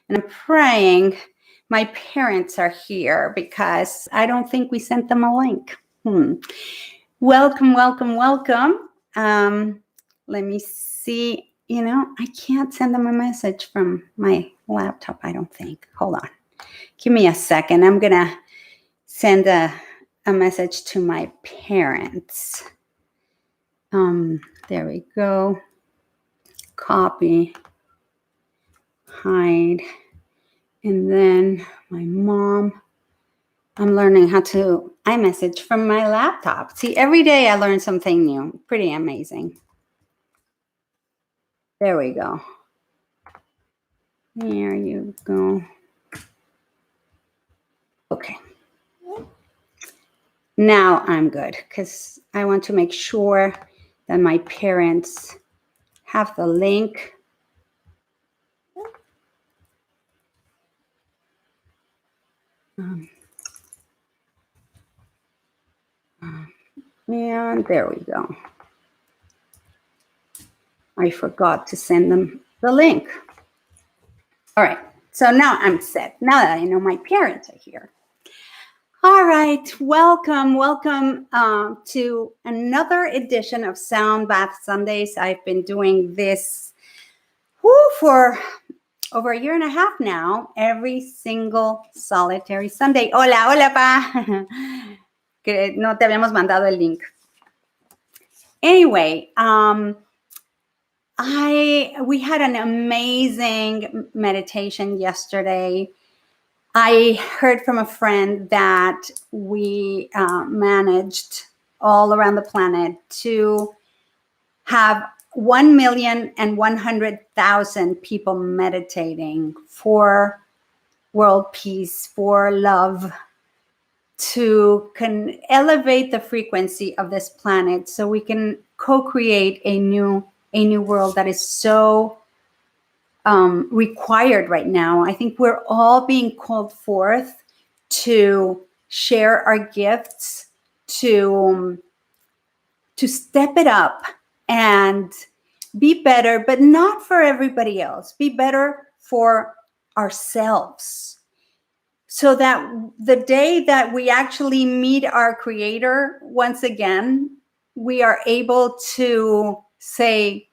And I'm praying my parents are here because I don't think we sent them a link. Welcome, welcome, welcome. Let me see. I can't send them a message from my laptop, I don't think. Hold on. Give me a second. I'm going to send a message to my parents. There we go. Copy. Hide. And then my mom. I'm learning how to iMessage from my laptop. See, every day I learn something new. Pretty amazing. There we go. There you go. Okay. Now I'm good because I want to make sure that my parents have the link. And there we go. I forgot to send them the link. All right, so now I'm set. Now that I know my parents are here. All right, welcome to another edition of Sound Bath Sundays. I've been doing this for over a year and a half now, every single solitary Sunday. Hola, pa. Que no te habíamos mandado el link. Anyway, we had an amazing meditation yesterday. I heard from a friend that we managed all around the planet to have 1,100,000 people meditating for world peace, for love, to elevate the frequency of this planet so we can co-create a new world that is so required right now. I think we're all being called forth to share our gifts, to step it up and be better, but not for everybody else. Be better for ourselves, so that the day that we actually meet our Creator once again, we are able to say,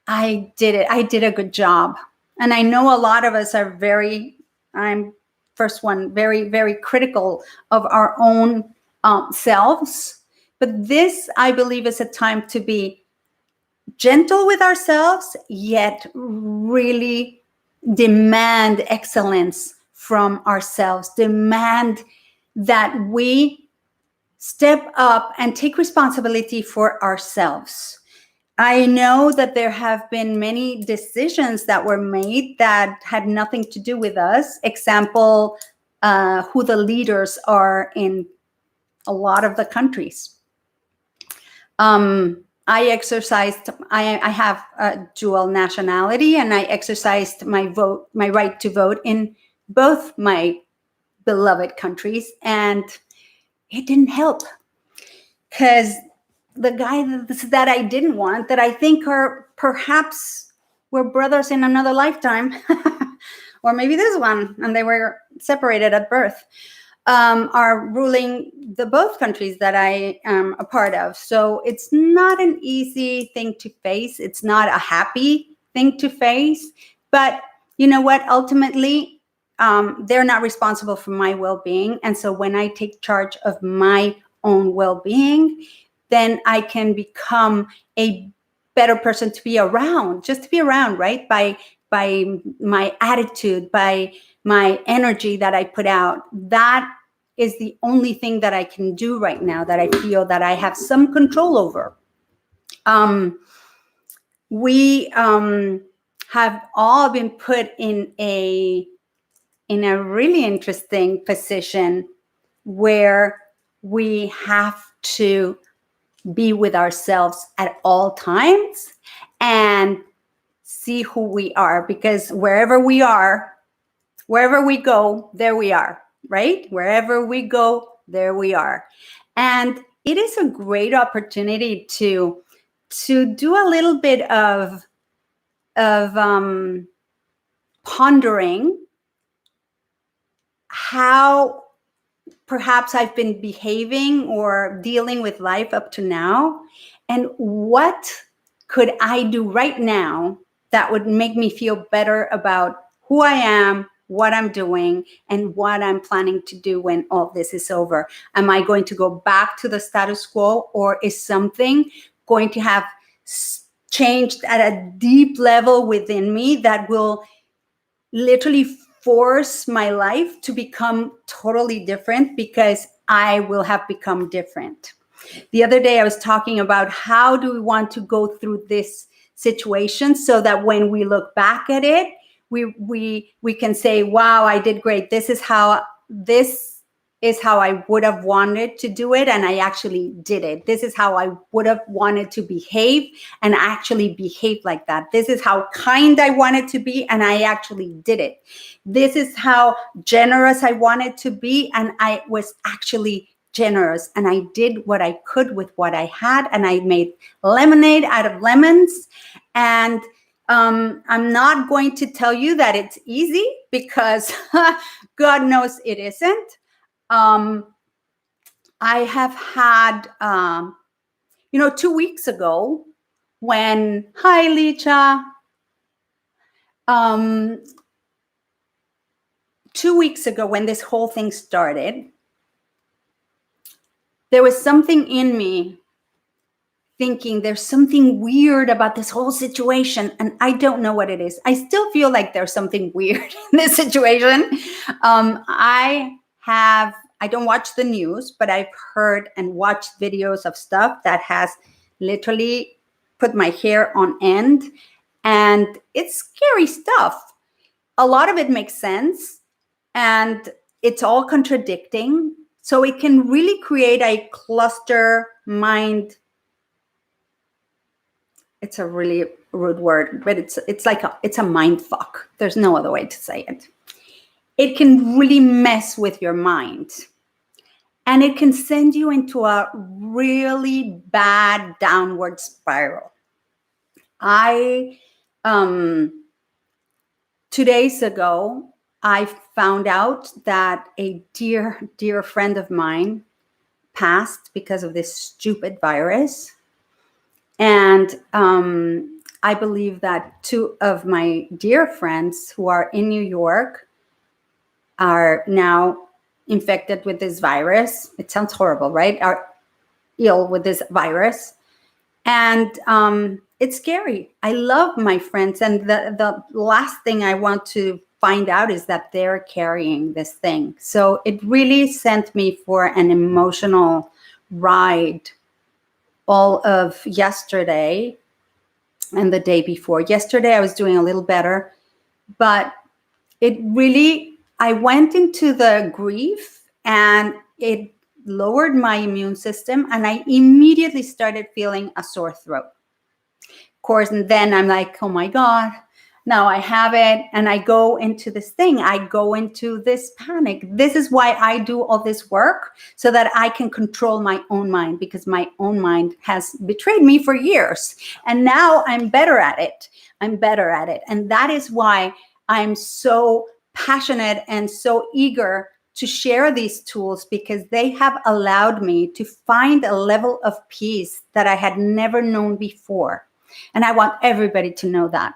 I did it. I did a good job. And I know a lot of us are very, very, very critical of our own selves. But this, I believe, is a time to be gentle with ourselves, yet really demand excellence from ourselves. Demand that we step up and take responsibility for ourselves. I know that there have been many decisions that were made that had nothing to do with us. Example, who the leaders are in a lot of the countries. I have a dual nationality, and I exercised my right to vote in both my beloved countries, and it didn't help because the guy that I didn't want, that I think are perhaps were brothers in another lifetime, or maybe this one, and they were separated at birth, are ruling both countries that I am a part of. So it's not an easy thing to face. It's not a happy thing to face. But you know what? Ultimately, they're not responsible for my well-being. And so when I take charge of my own well-being, then I can become a better person to be around, just to be around, right? By my attitude, by my energy that I put out. That is the only thing that I can do right now that I feel that I have some control over. We have all been put in a really interesting position where we have to be with ourselves at all times and see who we are, because wherever we go, there we are, right? Wherever we go, there we are. And it is a great opportunity to do a little bit of pondering how perhaps I've been behaving or dealing with life up to now, and what could I do right now that would make me feel better about who I am, what I'm doing, and what I'm planning to do when all this is over. Am I going to go back to the status quo, or is something going to have changed at a deep level within me that will literally force my life to become totally different because I will have become different? The other day I was talking about how do we want to go through this situation so that when we look back at it, we can say, wow, I did great. This is how I would have wanted to do it, and I actually did it. This is how I would have wanted to behave, and I actually behaved like that. This is how kind I wanted to be, and I actually did it. This is how generous I wanted to be, and I was actually generous, and I did what I could with what I had, and I made lemonade out of lemons. And I'm not going to tell you that it's easy, because God knows it isn't. I have had, 2 weeks ago when, hi, Licha. 2 weeks ago when this whole thing started, there was something in me thinking there's something weird about this whole situation, and I don't know what it is. I still feel like there's something weird in this situation. I don't watch the news, but I've heard and watched videos of stuff that has literally put my hair on end, and it's scary stuff. A lot of it makes sense, and it's all contradicting. So it can really create a cluster mind. It's a really rude word, but it's a mind fuck. There's no other way to say it. It can really mess with your mind, and it can send you into a really bad downward spiral. 2 days ago, I found out that a dear, dear friend of mine passed because of this stupid virus. And I believe that 2 of my dear friends who are in New York are now infected with this virus. It sounds horrible, right? Are ill with this virus. And it's scary. I love my friends. And the last thing I want to find out is that they're carrying this thing. So it really sent me for an emotional ride all of yesterday and the day before. Yesterday, I was doing a little better, but I went into the grief, and it lowered my immune system, and I immediately started feeling a sore throat. Of course, and then I'm like, oh my God, now I have it. And I go into this thing. I go into this panic. This is why I do all this work, so that I can control my own mind, because my own mind has betrayed me for years. And now I'm better at it. And that is why I'm so passionate and so eager to share these tools, because they have allowed me to find a level of peace that I had never known before. And I want everybody to know that.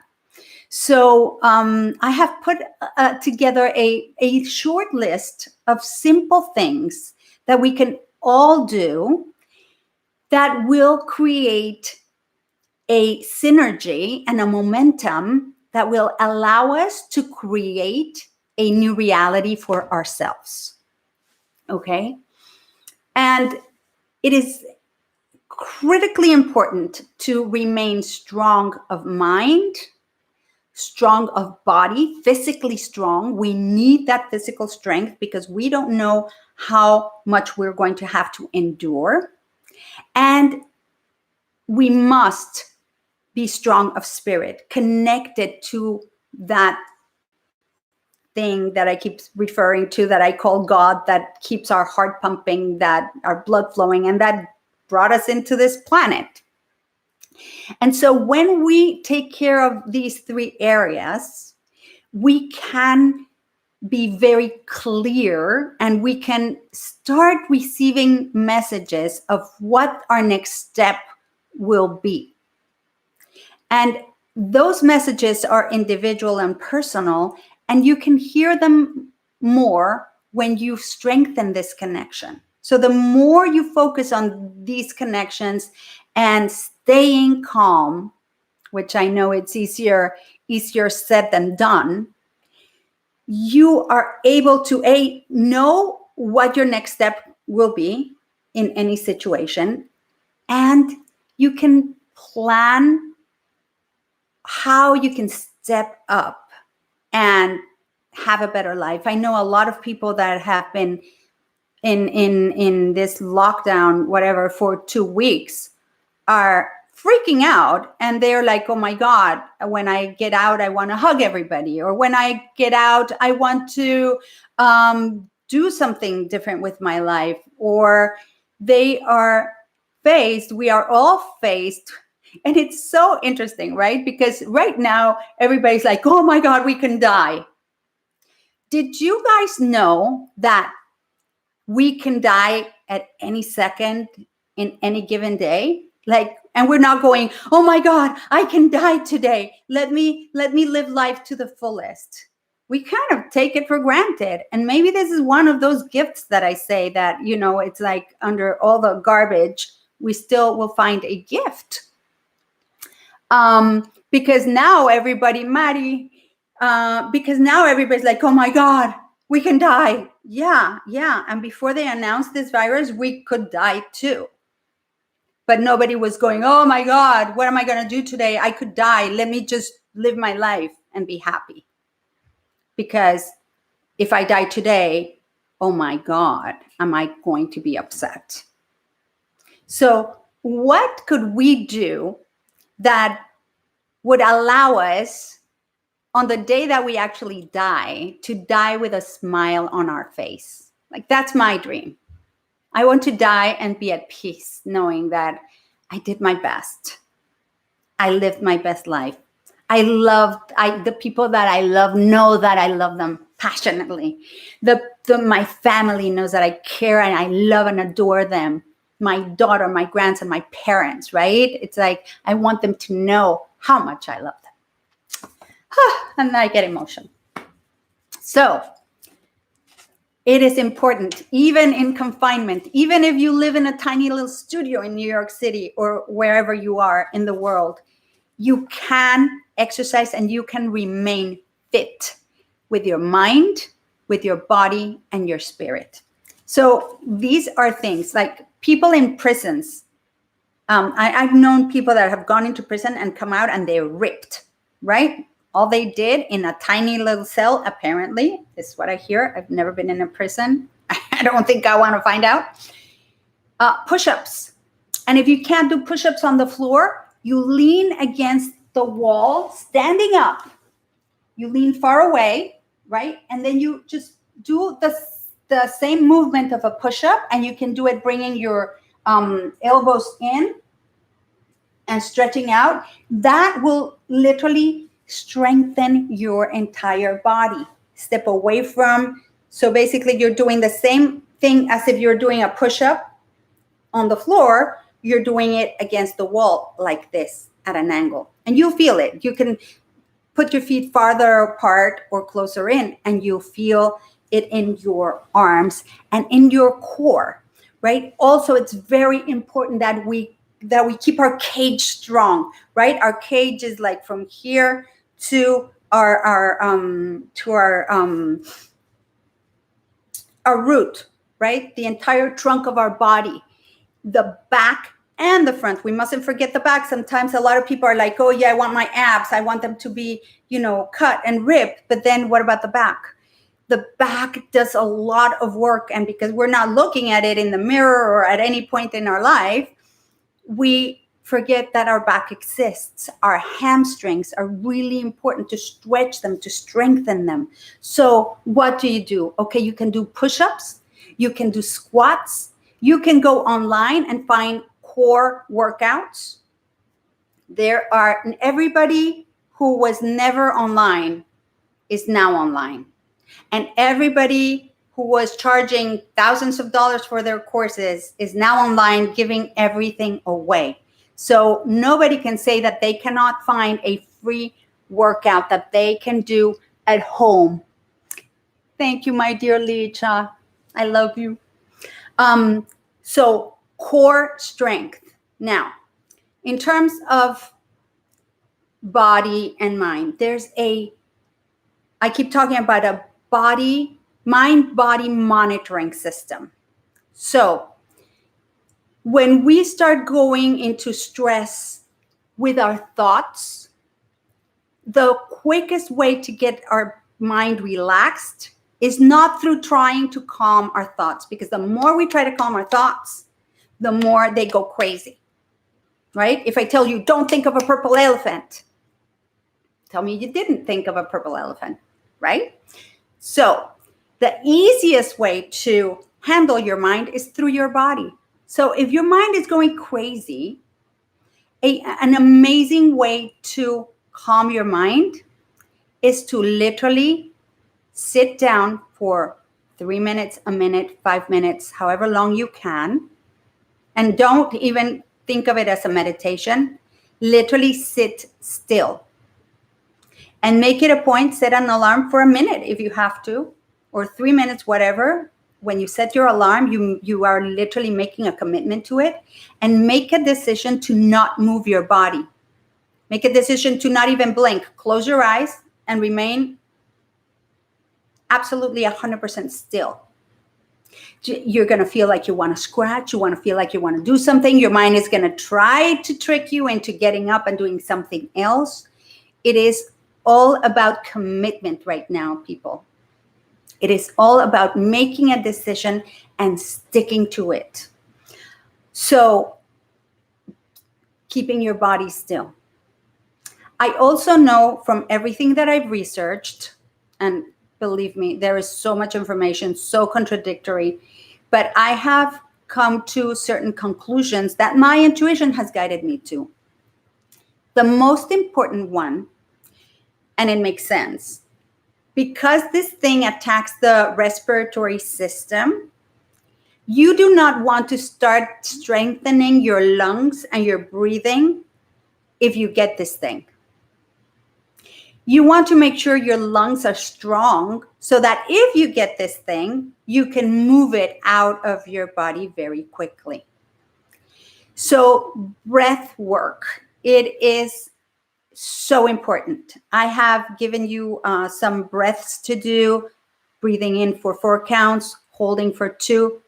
So I have put together a short list of simple things that we can all do that will create a synergy and a momentum that will allow us to create a new reality for ourselves. Okay? And it is critically important to remain strong of mind, strong of body, physically strong. We need that physical strength, because we don't know how much we're going to have to endure. And we must be strong of spirit, connected to that thing that I keep referring to, that I call God, that keeps our heart pumping, that our blood flowing, and that brought us into this planet. And so when we take care of these 3 areas, we can be very clear, and we can start receiving messages of what our next step will be. And those messages are individual and personal, and you can hear them more when you strengthen this connection. So the more you focus on these connections and staying calm, which I know it's easier said than done, you are able to know what your next step will be in any situation, and you can plan how you can step up and have a better life. I know a lot of people that have been in this lockdown, whatever, for 2 weeks are freaking out, and they're like, oh my God, when I get out, I want to hug everybody. Or when I get out, I want to do something different with my life. Or we are all faced. And it's so interesting, right? Because right now, everybody's like, oh my God, we can die. Did you guys know that we can die at any second in any given day? And we're not going, oh my God, I can die today. Let me live life to the fullest. We kind of take it for granted. And maybe this is one of those gifts that I say that, it's like under all the garbage, we still will find a gift. Because now everybody's like, oh my God, we can die. Yeah. And before they announced this virus, we could die too. But nobody was going, oh my God, what am I going to do today? I could die. Let me just live my life and be happy. Because if I die today, oh my God, am I going to be upset? So what could we do that would allow us, on the day that we actually die, to die with a smile on our face? Like, that's my dream. I want to die and be at peace, knowing that I did my best. I lived my best life. The people that I love know that I love them passionately. My family knows that I care and I love and adore them. My daughter, my grandson, my parents, right? It's like, I want them to know how much I love them. And I get emotional. So it is important, even in confinement, even if you live in a tiny little studio in New York City or wherever you are in the world, you can exercise and you can remain fit with your mind, with your body, and your spirit. So these are things like people in prisons. I've known people that have gone into prison and come out and they're ripped, right? All they did in a tiny little cell, apparently, is what I hear. I've never been in a prison. I don't think I want to find out. Push-ups. And if you can't do push-ups on the floor, you lean against the wall, standing up. You lean far away, right? And then you just do the same movement of a push-up, and you can do it bringing your elbows in and stretching out. That will literally strengthen your entire body. Step away from, so basically you're doing the same thing as if you're doing a push-up on the floor. You're doing it against the wall like this at an angle, and you'll feel it. You can put your feet farther apart or closer in, and you'll feel it in your arms and in your core, right? Also, it's very important that we keep our cage strong, right? Our cage is like from here to our root, right? The entire trunk of our body, the back and the front. We mustn't forget the back. Sometimes a lot of people are like, oh yeah, I want my abs, I want them to be, cut and ripped. But then what about the back? The back does a lot of work. And because we're not looking at it in the mirror or at any point in our life, we forget that our back exists. Our hamstrings are really important to stretch them, to strengthen them. So what do? Okay, you can do push-ups, you can do squats, you can go online and find core workouts. Everybody who was never online is now online. And everybody who was charging thousands of dollars for their courses is now online giving everything away. So nobody can say that they cannot find a free workout that they can do at home. Thank you, my dear Licha. I love you. So core strength. Now, in terms of body and mind, I keep talking about a mind-body monitoring system. So when we start going into stress with our thoughts, the quickest way to get our mind relaxed is not through trying to calm our thoughts, because the more we try to calm our thoughts, the more they go crazy, right? If I tell you, don't think of a purple elephant, tell me you didn't think of a purple elephant, right? So the easiest way to handle your mind is through your body. So if your mind is going crazy, an amazing way to calm your mind is to literally sit down for 3 minutes, a minute, 5 minutes, however long you can. And don't even think of it as a meditation. Literally sit still. And make it a point, set an alarm for a minute if you have to, or 3 minutes, whatever. When you set your alarm, you are literally making a commitment to it, and make a decision to not move your body. Make a decision to not even blink. Close your eyes and remain absolutely 100% still. You're going to feel like you want to scratch. You want to feel like you want to do something. Your mind is going to try to trick you into getting up and doing something else. It is all about commitment right now, people. It is all about making a decision and sticking to it. So keeping your body still. I also know from everything that I've researched, and believe me, there is so much information, so contradictory, but I have come to certain conclusions that my intuition has guided me to. The most important one, and it makes sense, because this thing attacks the respiratory system, you do not want to start strengthening your lungs and your breathing if you get this thing. You want to make sure your lungs are strong so that if you get this thing, you can move it out of your body very quickly. So breath work, it is so important. I have given you some breaths to do, breathing in for 4 counts, holding for 2,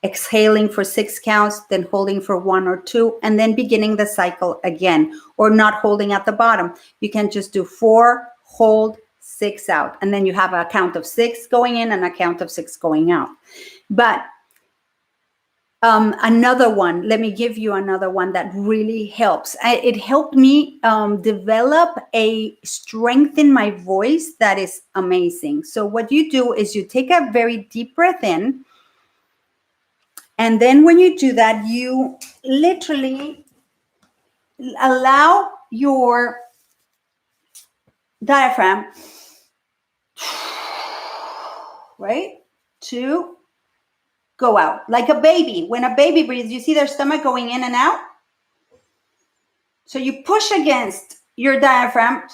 exhaling for 6 counts, then holding for 1 or 2, and then beginning the cycle again, or not holding at the bottom. You can just do 4, hold, 6 out, and then you have a count of 6 going in and a count of 6 going out. But another one, let me give you another one that really helps. It helped me develop a strength in my voice that is amazing. So what you do is you take a very deep breath in, and then when you do that, you literally allow your diaphragm, right, to go out like a baby. When a baby breathes, you see their stomach going in and out. So you push against your diaphragm.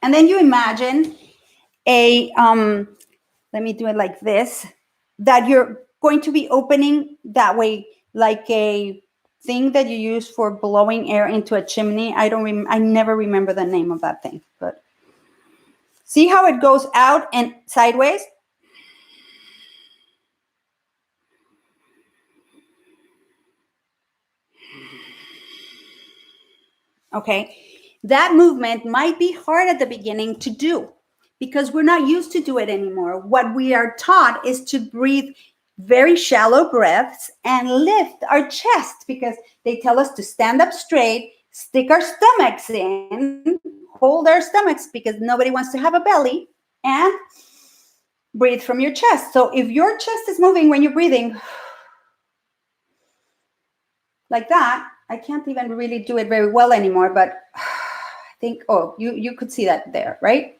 And then you imagine let me do it like this, that you're going to be opening that way, like a thing that you use for blowing air into a chimney. I never remember the name of that thing, but see how it goes out and sideways? Okay, that movement might be hard at the beginning to do because we're not used to do it anymore. What we are taught is to breathe very shallow breaths and lift our chest, because they tell us to stand up straight, stick our stomachs in, hold our stomachs because nobody wants to have a belly, and breathe from your chest. So if your chest is moving when you're breathing like that, I can't even really do it very well anymore, but think, oh, you could see that there, right?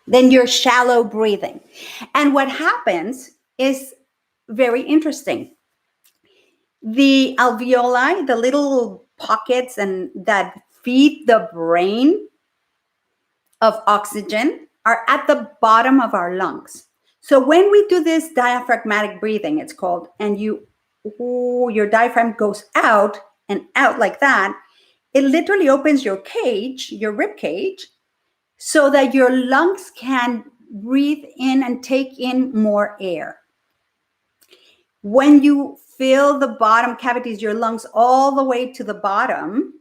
Then you're shallow breathing. And what happens is very interesting. The alveoli, the little pockets and that feed the brain of oxygen, are at the bottom of our lungs. So when we do this diaphragmatic breathing, it's called, and your diaphragm goes out and out like that, it literally opens your cage, your rib cage, so that your lungs can breathe in and take in more air. When you fill the bottom cavities, your lungs all the way to the bottom,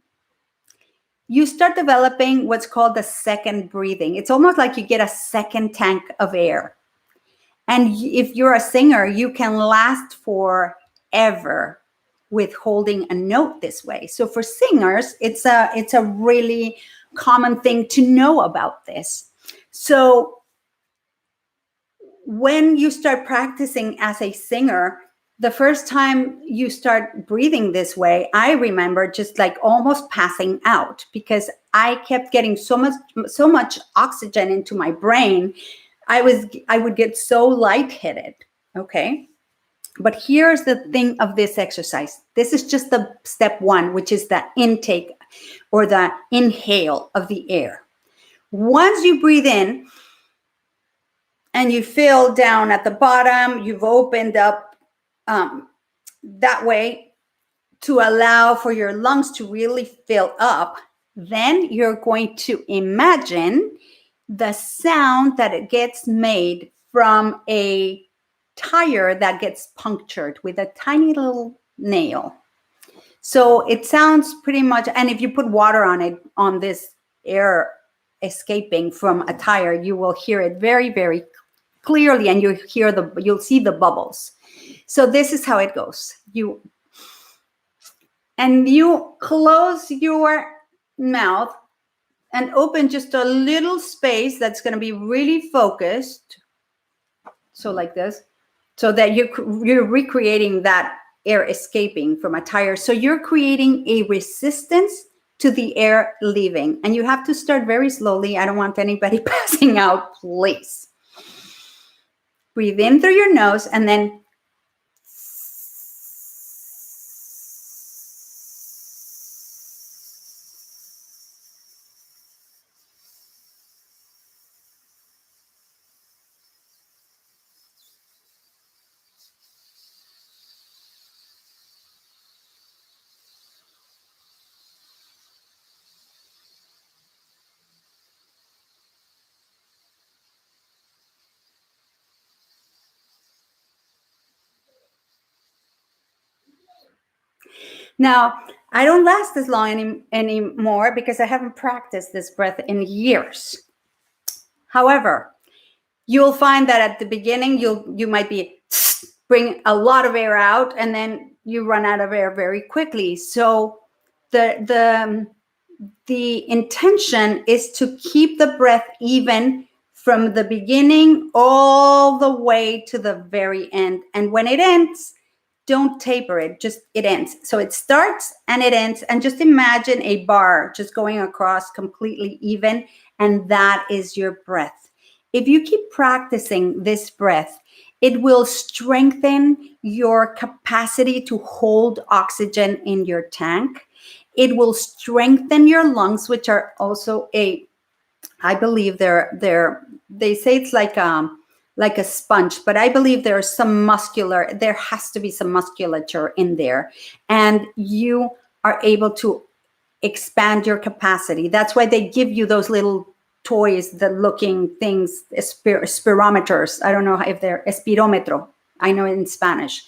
you start developing what's called the second breathing. It's almost like you get a second tank of air. And if you're a singer, you can last forever with holding a note this way. So for singers, it's a really common thing to know about this. So when you start practicing as a singer, the first time you start breathing this way, I remember just like almost passing out because I kept getting so much oxygen into my brain. I would get so lightheaded. Okay. But here's the thing of this exercise. This is just the step one, which is the intake or the inhale of the air. Once you breathe in and you feel down at the bottom, you've opened up that way to allow for your lungs to really fill up, then you're going to imagine the sound that it gets made from a tire that gets punctured with a tiny little nail. So it sounds pretty much, and if you put water on it, on this air escaping from a tire, you will hear it very, very clearly, and you'll see the bubbles. So this is how it goes. You close your mouth and open just a little space that's going to be really focused. So like this, so that you're recreating that air escaping from a tire. So you're creating a resistance to the air leaving, and you have to start very slowly. I don't want anybody passing out, please. Breathe in through your nose and then now, I don't last as long anymore because I haven't practiced this breath in years. However, you'll find that at the beginning, you might bring a lot of air out and then you run out of air very quickly. So the intention is to keep the breath even from the beginning all the way to the very end. And when it ends, don't taper it, just it ends. So it starts and it ends, and just imagine a bar just going across completely even, and that is your breath. If you keep practicing this breath, it will strengthen your capacity to hold oxygen in your tank. It will strengthen your lungs, which are also I believe they say it's like a sponge, but I believe there has to be some musculature in there, and you are able to expand your capacity. That's why they give you those little toys, the looking things, spirometers. I don't know if they're espirometro. I know in Spanish.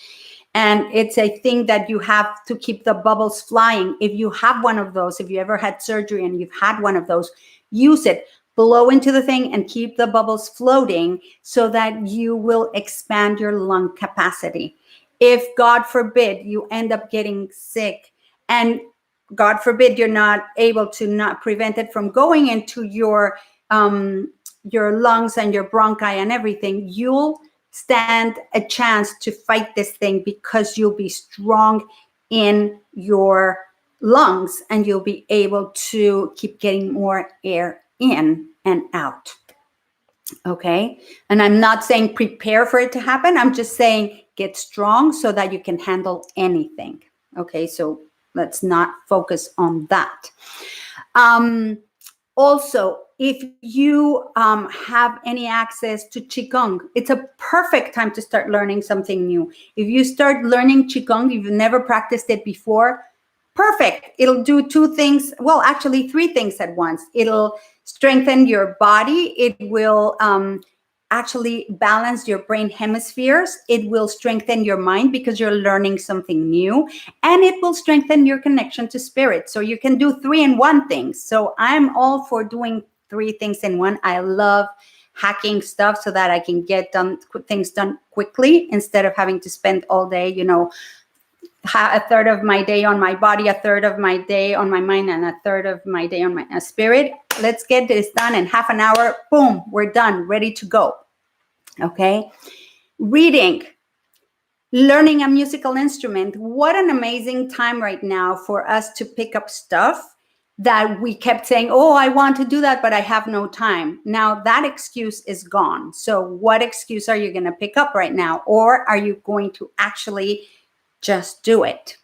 And it's a thing that you have to keep the bubbles flying. If you have one of those, if you ever had surgery and you've had one of those, use it. Blow into the thing and keep the bubbles floating so that you will expand your lung capacity. If, God forbid, you end up getting sick and God forbid you're not able to not prevent it from going into your lungs and your bronchi and everything, you'll stand a chance to fight this thing because you'll be strong in your lungs, and you'll be able to keep getting more air in and out. Okay. And I'm not saying prepare for it to happen. I'm just saying get strong so that you can handle anything. Okay. So let's not focus on that. Also, if you have any access to Qigong, it's a perfect time to start learning something new. If you start learning Qigong, if you've never practiced it before, perfect. It'll do two things. Well, actually, three things at once. It'll strengthen your body. It will actually balance your brain hemispheres. It will strengthen your mind because you're learning something new, and it will strengthen your connection to spirit. So you can do 3-in-1 things. So I'm all for doing 3 things in one. I love hacking stuff so that I can get things done quickly instead of having to spend all day, a third of my day on my body, a third of my day on my mind, and a third of my day on my spirit. Let's get this done in half an hour. Boom, we're done, ready to go. Okay. Reading, learning a musical instrument. What an amazing time right now for us to pick up stuff that we kept saying, oh, I want to do that, but I have no time. Now that excuse is gone. So what excuse are you going to pick up right now? Or are you going to actually just do it?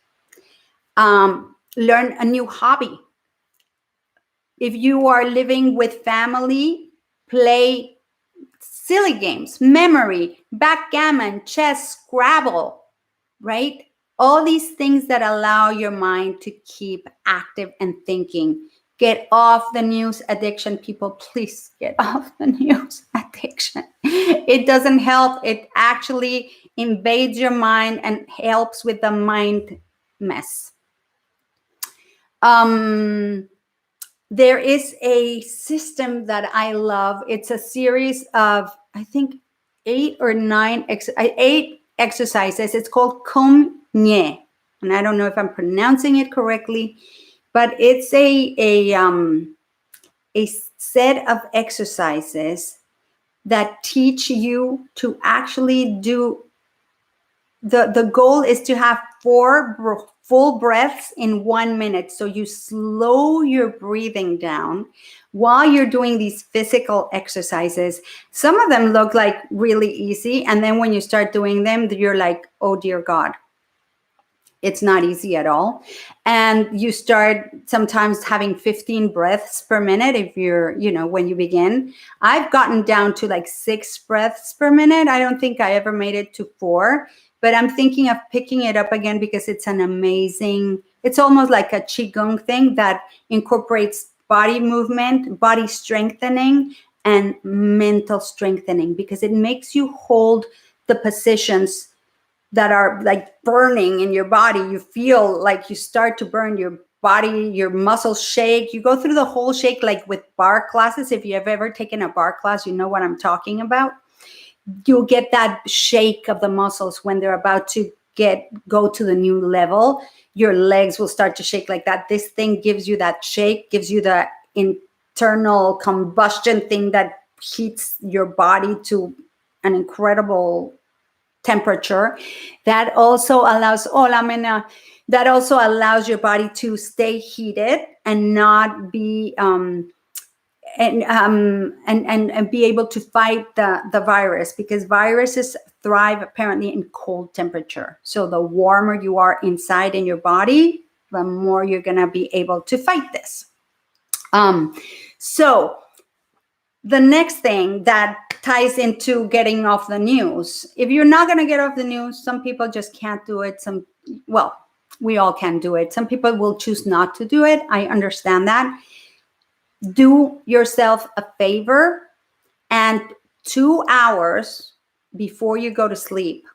Learn a new hobby. If you are living with family, play silly games, memory, backgammon, chess, Scrabble, right? All these things that allow your mind to keep active and thinking. Get off the news addiction, people. Please get off the news addiction. It doesn't help. It actually invades your mind and helps with the mind mess. There is a system that I love. It's a series of, I think, 8 or 9 exercises. It's called Kum Nye. And I don't know if I'm pronouncing it correctly, but it's a set of exercises that teach you to actually do, the goal is to have 4 full breaths in 1 minute. So you slow your breathing down while you're doing these physical exercises. Some of them look like really easy. And then when you start doing them, you're like, oh, dear God, it's not easy at all. And you start sometimes having 15 breaths per minute if you're, when you begin. I've gotten down to like 6 breaths per minute. I don't think I ever made it to 4. But I'm thinking of picking it up again because it's an amazing, it's almost like a Qigong thing that incorporates body movement, body strengthening, and mental strengthening, because it makes you hold the positions that are like burning in your body. You feel like you start to burn your body, your muscles shake. You go through the whole shake, like with bar classes. If you have ever taken a bar class, you know what I'm talking about. You'll get that shake of the muscles when they're about to go to the new level. Your legs will start to shake like that. This thing gives you that shake, gives you the internal combustion thing that heats your body to an incredible temperature. That also allows your body to stay heated and not be and be able to fight the virus, because viruses thrive apparently in cold temperature. So the warmer you are inside in your body, the more you're going to be able to fight this. So the next thing that ties into getting off the news, if you're not going to get off the news, some people just can't do it. We all can do it. Some people will choose not to do it. I understand that. Do yourself a favor, and 2 hours before you go to sleep,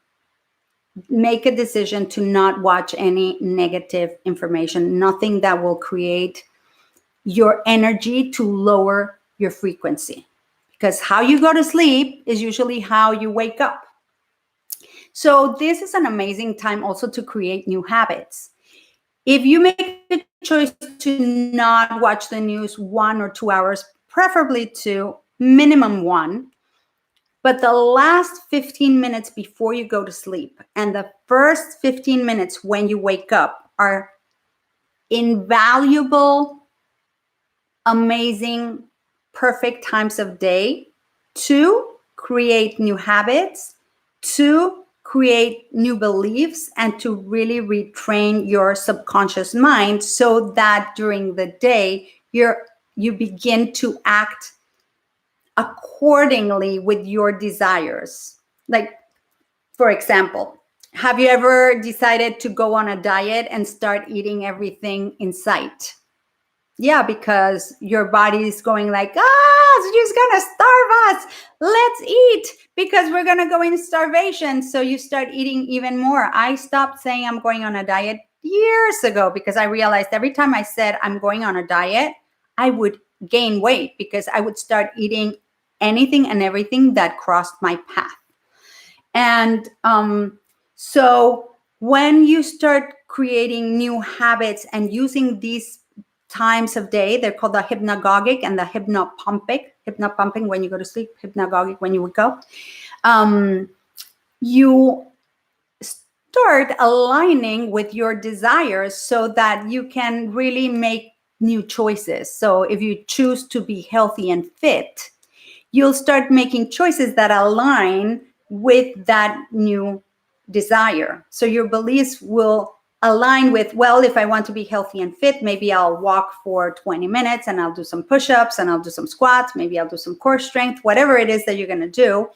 make a decision to not watch any negative information, nothing that will create your energy to lower your frequency, because how you go to sleep is usually how you wake up. So this is an amazing time also to create new habits. If you make a choice to not watch the news 1 or 2 hours, preferably 2, minimum 1, but the last 15 minutes before you go to sleep and the first 15 minutes when you wake up, are invaluable, amazing, perfect times of day to create new habits, to create new beliefs, and to really retrain your subconscious mind so that during the day you begin to act accordingly with your desires. Like, for example, have you ever decided to go on a diet and start eating everything in sight? Yeah, because your body is going like, she's gonna starve us. Let's eat because we're gonna go in starvation. So you start eating even more. I stopped saying I'm going on a diet years ago because I realized every time I said I'm going on a diet, I would gain weight because I would start eating anything and everything that crossed my path. And so when you start creating new habits and using these times of day, they're called the hypnagogic and the hypnopumping when you go to sleep, hypnagogic when you wake up, you start aligning with your desires so that you can really make new choices. So if you choose to be healthy and fit, you'll start making choices that align with that new desire. So your beliefs will align with, well, if I want to be healthy and fit, maybe I'll walk for 20 minutes and I'll do some push-ups and I'll do some squats. Maybe I'll do some core strength, whatever it is that you're going to do.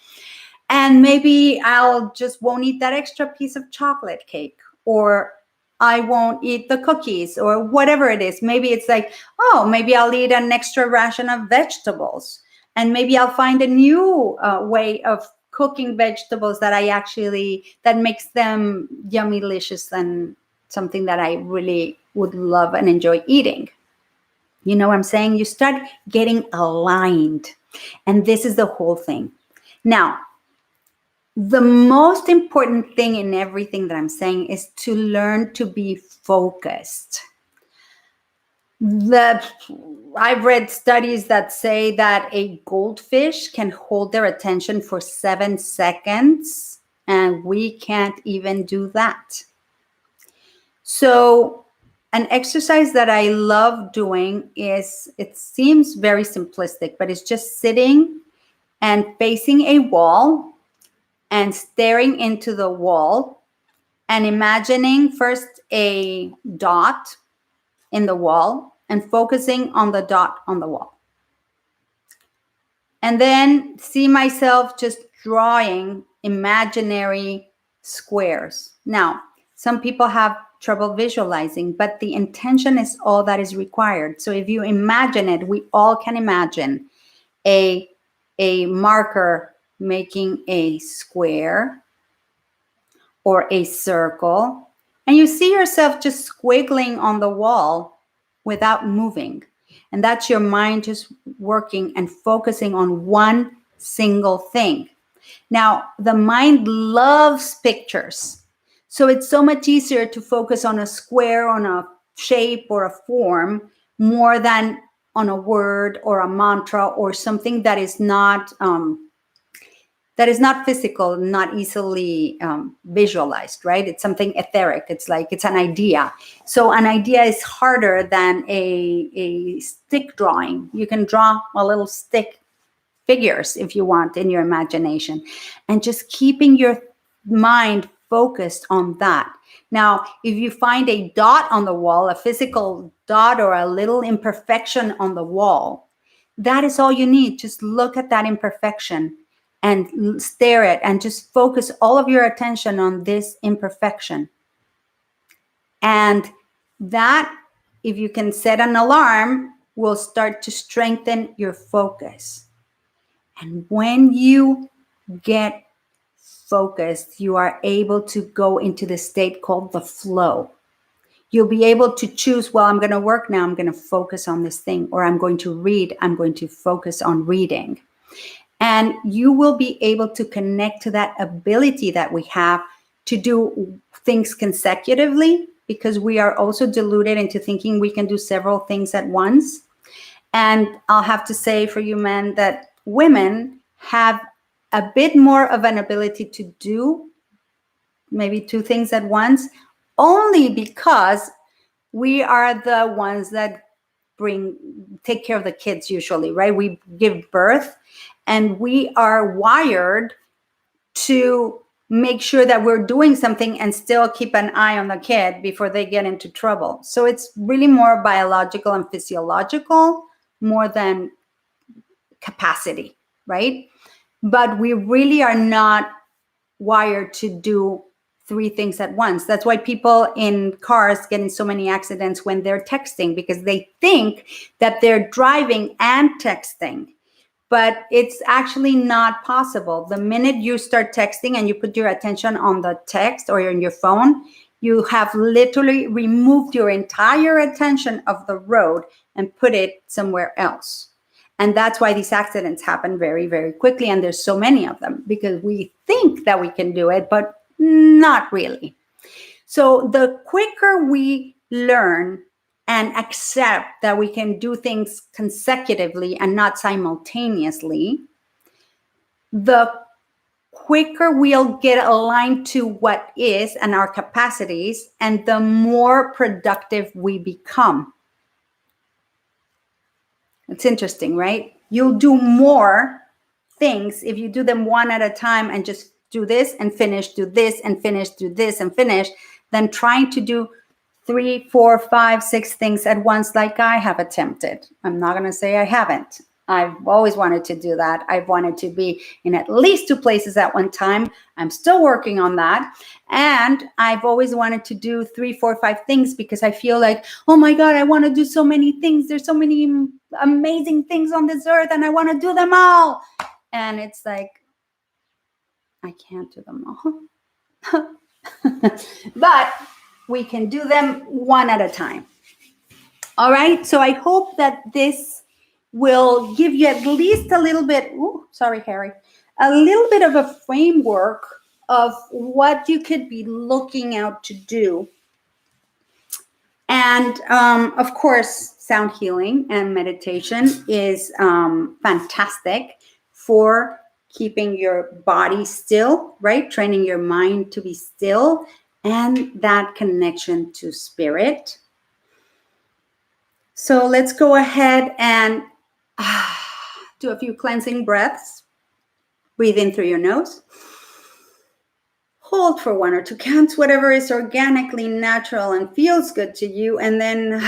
And maybe I'll just won't eat that extra piece of chocolate cake, or I won't eat the cookies, or whatever it is. Maybe it's like, oh, maybe I'll eat an extra ration of vegetables. And maybe I'll find a new way of cooking vegetables that that makes them yummy, delicious, and something that I really would love and enjoy eating. You know what I'm saying? You start getting aligned. And this is the whole thing. Now, the most important thing in everything that I'm saying is to learn to be focused. I've read studies that say that a goldfish can hold their attention for 7 seconds, and we can't even do that. So an exercise that I love doing is, it seems very simplistic, but it's just sitting and facing a wall and staring into the wall and imagining first a dot in the wall and focusing on the dot on the wall. And then see myself just drawing imaginary squares. Now, some people have trouble visualizing, but the intention is all that is required. So if you imagine it, we all can imagine a marker making a square or a circle, and you see yourself just squiggling on the wall without moving. And that's your mind just working and focusing on one single thing. Now, the mind loves pictures. So it's so much easier to focus on a square, on a shape or a form, more than on a word or a mantra or something that is not physical, not easily visualized, right? It's something etheric. It's like, it's an idea. So an idea is harder than a stick drawing. You can draw a little stick figures if you want in your imagination, and just keeping your mind focused on that. Now, if you find a dot on the wall, a physical dot or a little imperfection on the wall, that is all you need. Just look at that imperfection and stare at it and just focus all of your attention on this imperfection. And that, if you can set an alarm, will start to strengthen your focus. And when you get focused, you are able to go into the state called the flow. You'll be able to choose, well, I'm going to work now, I'm going to focus on this thing, or I'm going to read, I'm going to focus on reading. And you will be able to connect to that ability that we have to do things consecutively, because we are also deluded into thinking we can do several things at once. And I'll have to say for you men that women have a bit more of an ability to do maybe 2 things at once. only because we are the ones that take care of the kids usually, right? We give birth and we are wired to make sure that we're doing something and still keep an eye on the kid before they get into trouble. So it's really more biological and physiological more than capacity, right? But we really are not wired to do three things at once. That's why people in cars get in so many accidents when they're texting, because they think that they're driving and texting. But it's actually not possible. The minute you start texting and you put your attention on the text or on your phone, you have literally removed your entire attention of the road and put it somewhere else. And that's why these accidents happen very, very quickly. And there's so many of them because we think that we can do it, but not really. So the quicker we learn and accept that we can do things consecutively and not simultaneously, the quicker we'll get aligned to what is and our capacities, and the more productive we become. It's interesting, right? You'll do more things if you do them one at a time and just do this and finish, do this and finish, do this and finish, than trying to do 3, 4, 5, 6 things at once like I have attempted. I'm not going to say I haven't. I've always wanted to do that. I've wanted to be in at least 2 places at one time. I'm still working on that. And I've always wanted to do 3, 4, 5 things because I feel like, oh my God, I want to do so many things. There's so many amazing things on this earth and I want to do them all. And it's like, I can't do them all. But we can do them one at a time. All right. So I hope that this will give you at least a little bit, sorry, Harry, a little bit of a framework of what you could be looking out to do. And of course, sound healing and meditation is fantastic for keeping your body still, right? Training your mind to be still and that connection to spirit. So let's go ahead and do a few cleansing breaths. Breathe in through your nose. Hold for 1 or 2 counts, whatever is organically natural and feels good to you, and then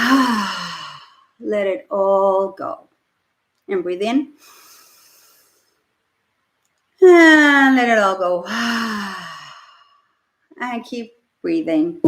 let it all go. And breathe in. And let it all go. And keep breathing.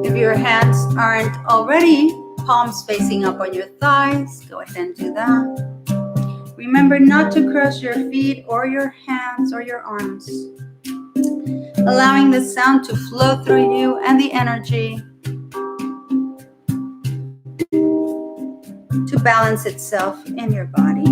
If your hands aren't already palms facing up on your thighs, go ahead and do that. Remember not to cross your feet or your hands or your arms. Allowing the sound to flow through you and the energy to balance itself in your body.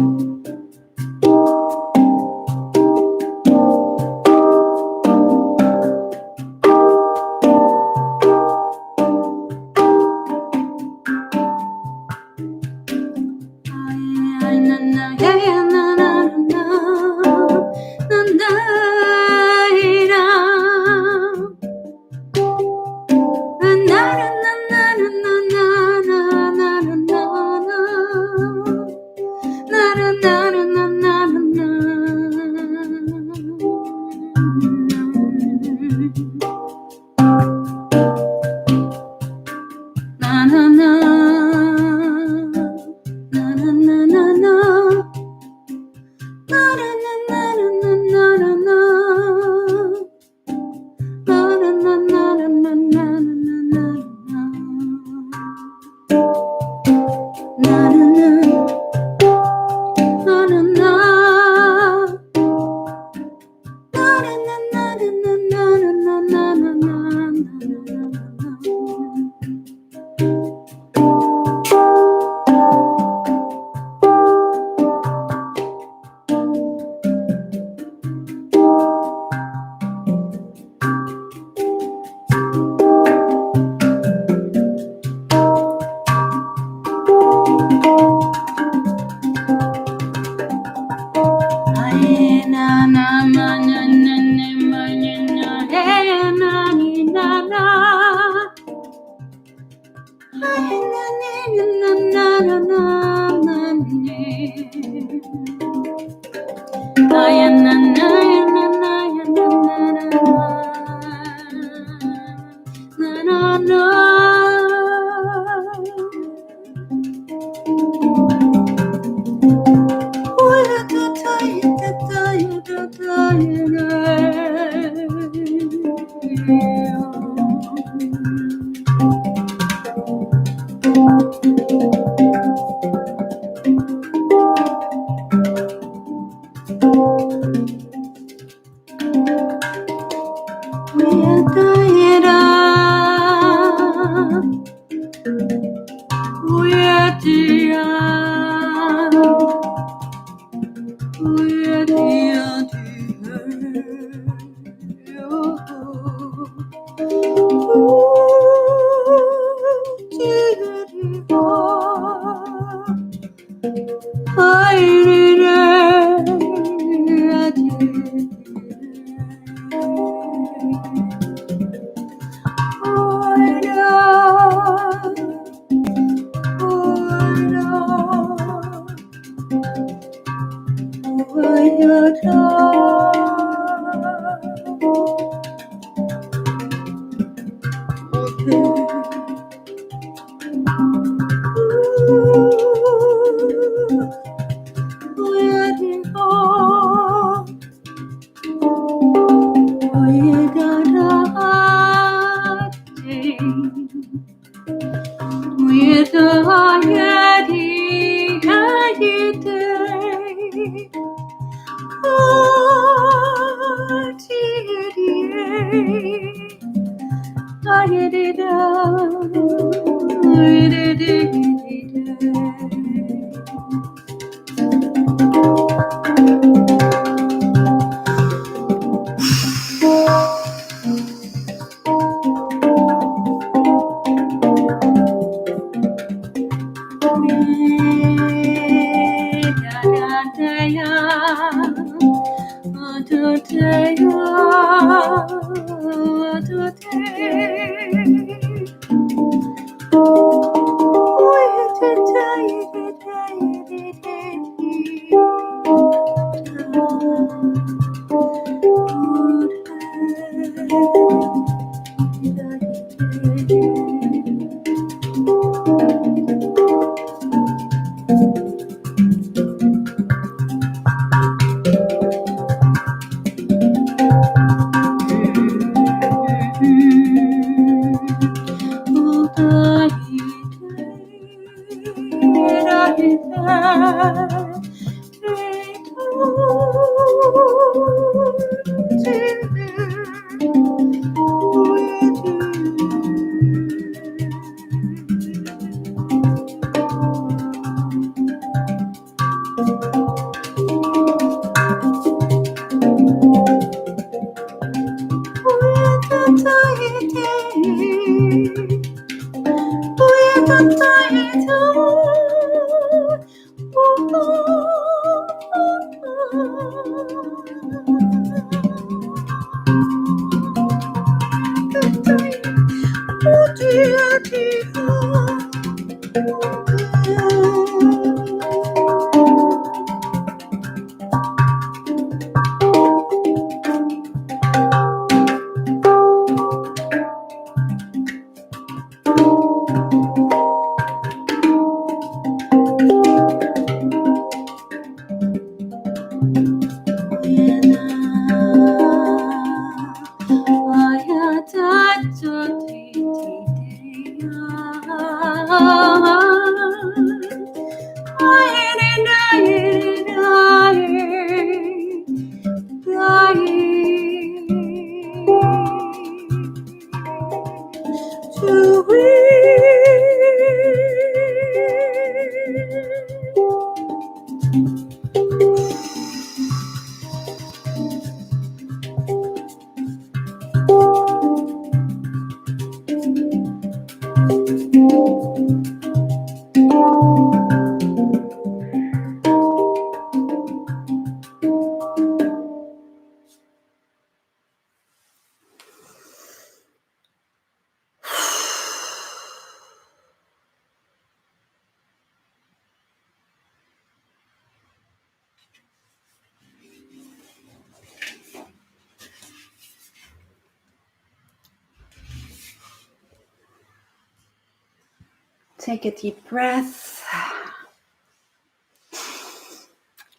Take a deep breath.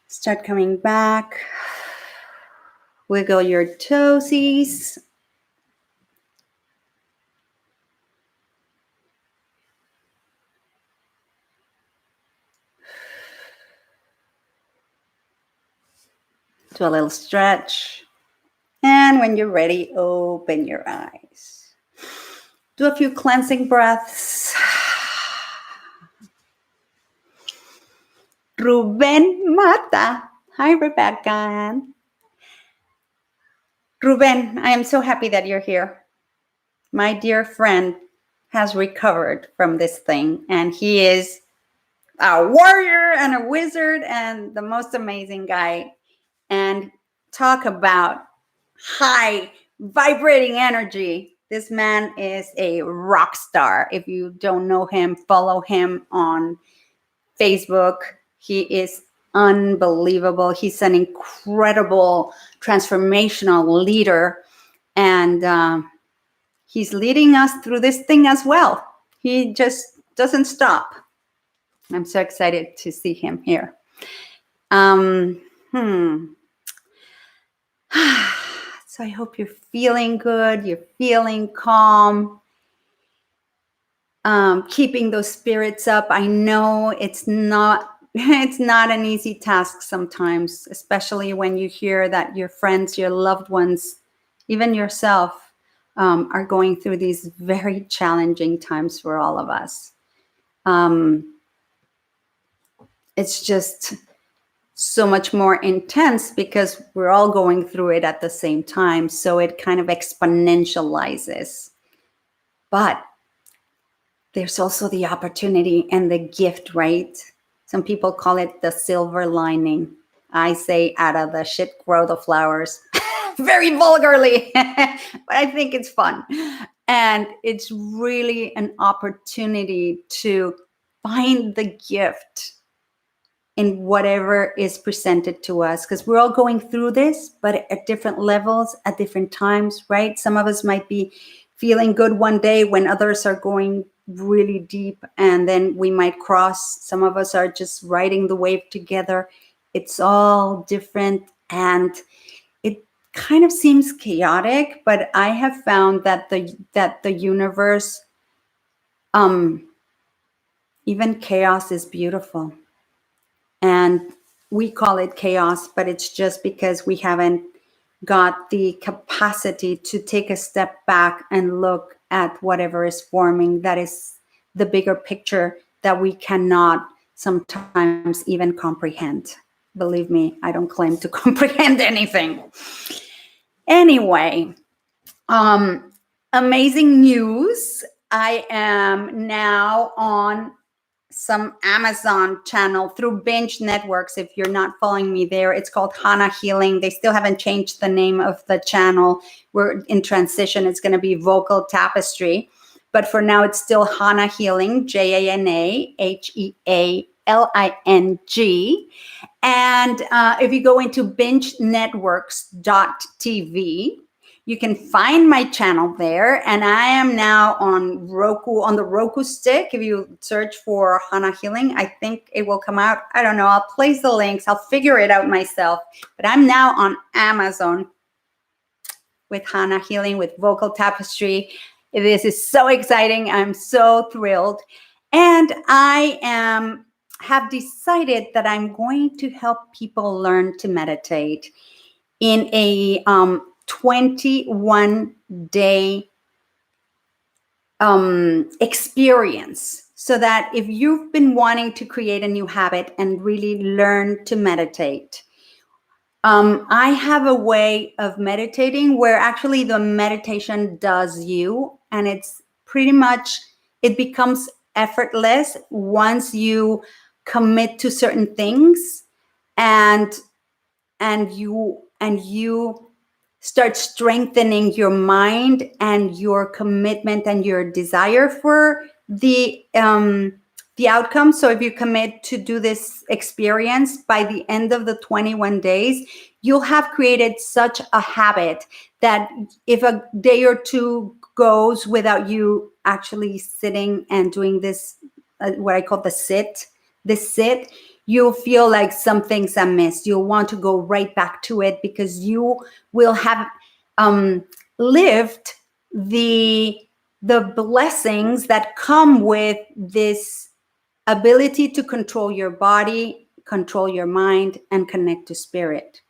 Start coming back. Wiggle your toesies. Do a little stretch. And when you're ready, open your eyes. Do a few cleansing breaths. Ruben Mata. Hi, Rebecca. Ruben, I am so happy that you're here. My dear friend has recovered from this thing, and he is a warrior and a wizard and the most amazing guy. And talk about high vibrating energy. This man is a rock star. If you don't know him, follow him on Facebook. He is unbelievable. He's an incredible transformational leader, and he's leading us through this thing as well. He just doesn't stop. I'm so excited to see him here. So I hope you're feeling good. You're feeling calm. Keeping those spirits up. I know it's not an easy task sometimes, especially when you hear that your friends, your loved ones, even yourself, are going through these very challenging times for all of us. It's just so much more intense because we're all going through it at the same time. So it kind of exponentializes. But there's also the opportunity and the gift, right? Some people call it the silver lining. I say out of the shit grow the flowers. Very vulgarly, but I think it's fun. And it's really an opportunity to find the gift in whatever is presented to us, because we're all going through this, but at different levels, at different times, right? Some of us might be feeling good one day when others are going really deep, and then we might cross. Some of us are just riding the wave together. It's all different, and it kind of seems chaotic, but I have found that the universe, even chaos is beautiful. And we call it chaos, but it's just because we haven't got the capacity to take a step back and look at whatever is forming. That is the bigger picture that we cannot sometimes even comprehend. Believe me, I don't claim to comprehend anything. Anyway, amazing news. I am now on some Amazon channel through Binge Networks. If you're not following me there, it's called Hana Healing. They still haven't changed the name of the channel. We're in transition. It's going to be Vocal Tapestry. But for now, it's still Hana Healing, JANAHEALING. And if you go into bingenetworks.tv, you can find my channel there. And I am now on Roku, on the Roku stick. If you search for Hana Healing, I think it will come out. I don't know. I'll place the links. I'll figure it out myself. But I'm now on Amazon with Hana Healing, with Vocal Tapestry. This is so exciting. I'm so thrilled. And I have decided that I'm going to help people learn to meditate in a 21-day experience, so that if you've been wanting to create a new habit and really learn to meditate, I have a way of meditating where actually the meditation does you, and it's pretty much, it becomes effortless once you commit to certain things and you start strengthening your mind and your commitment and your desire for the outcome. So if you commit to do this experience, by the end of the 21 days, you'll have created such a habit that if a day or two goes without you actually sitting and doing this what I call the sit. You'll feel like something's amiss. You'll want to go right back to it because you will have lived the blessings that come with this ability to control your body, control your mind, and connect to spirit.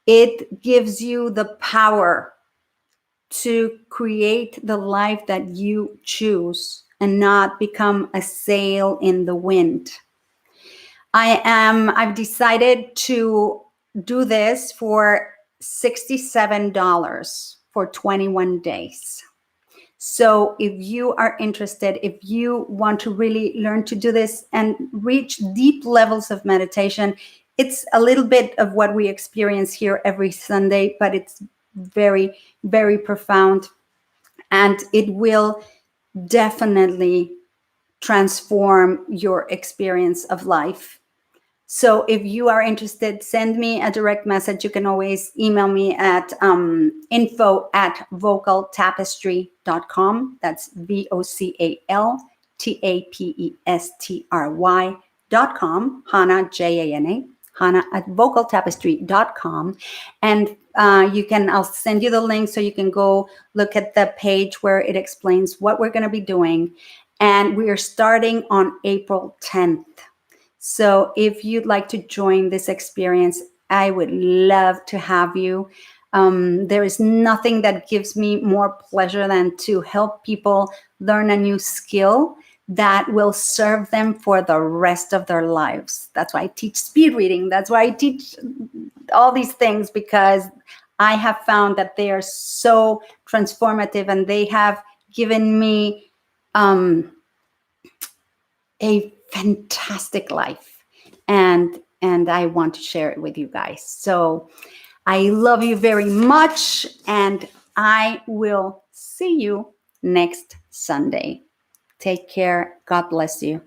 It gives you the power to create the life that you choose and not become a sail in the wind. I've decided to do this for $67 for 21 days. So if you are interested, if you want to really learn to do this and reach deep levels of meditation, it's a little bit of what we experience here every Sunday, but it's very, very profound. And it will definitely transform your experience of life. So if you are interested, send me a direct message. You can always email me at info@vocaltapestry.com. That's VOCALTAPESTRY.com. Hannah, Jana, Hannah@vocaltapestry.com. And I'll send you the link so you can go look at the page where it explains what we're going to be doing. And we are starting on April 10th. So if you'd like to join this experience, I would love to have you. There is nothing that gives me more pleasure than to help people learn a new skill that will serve them for the rest of their lives. That's why I teach speed reading. That's why I teach all these things, because I have found that they are so transformative and they have given me a fantastic life, and I want to share it with you guys. So I love you very much, and I will see you next Sunday. Take care. God bless you.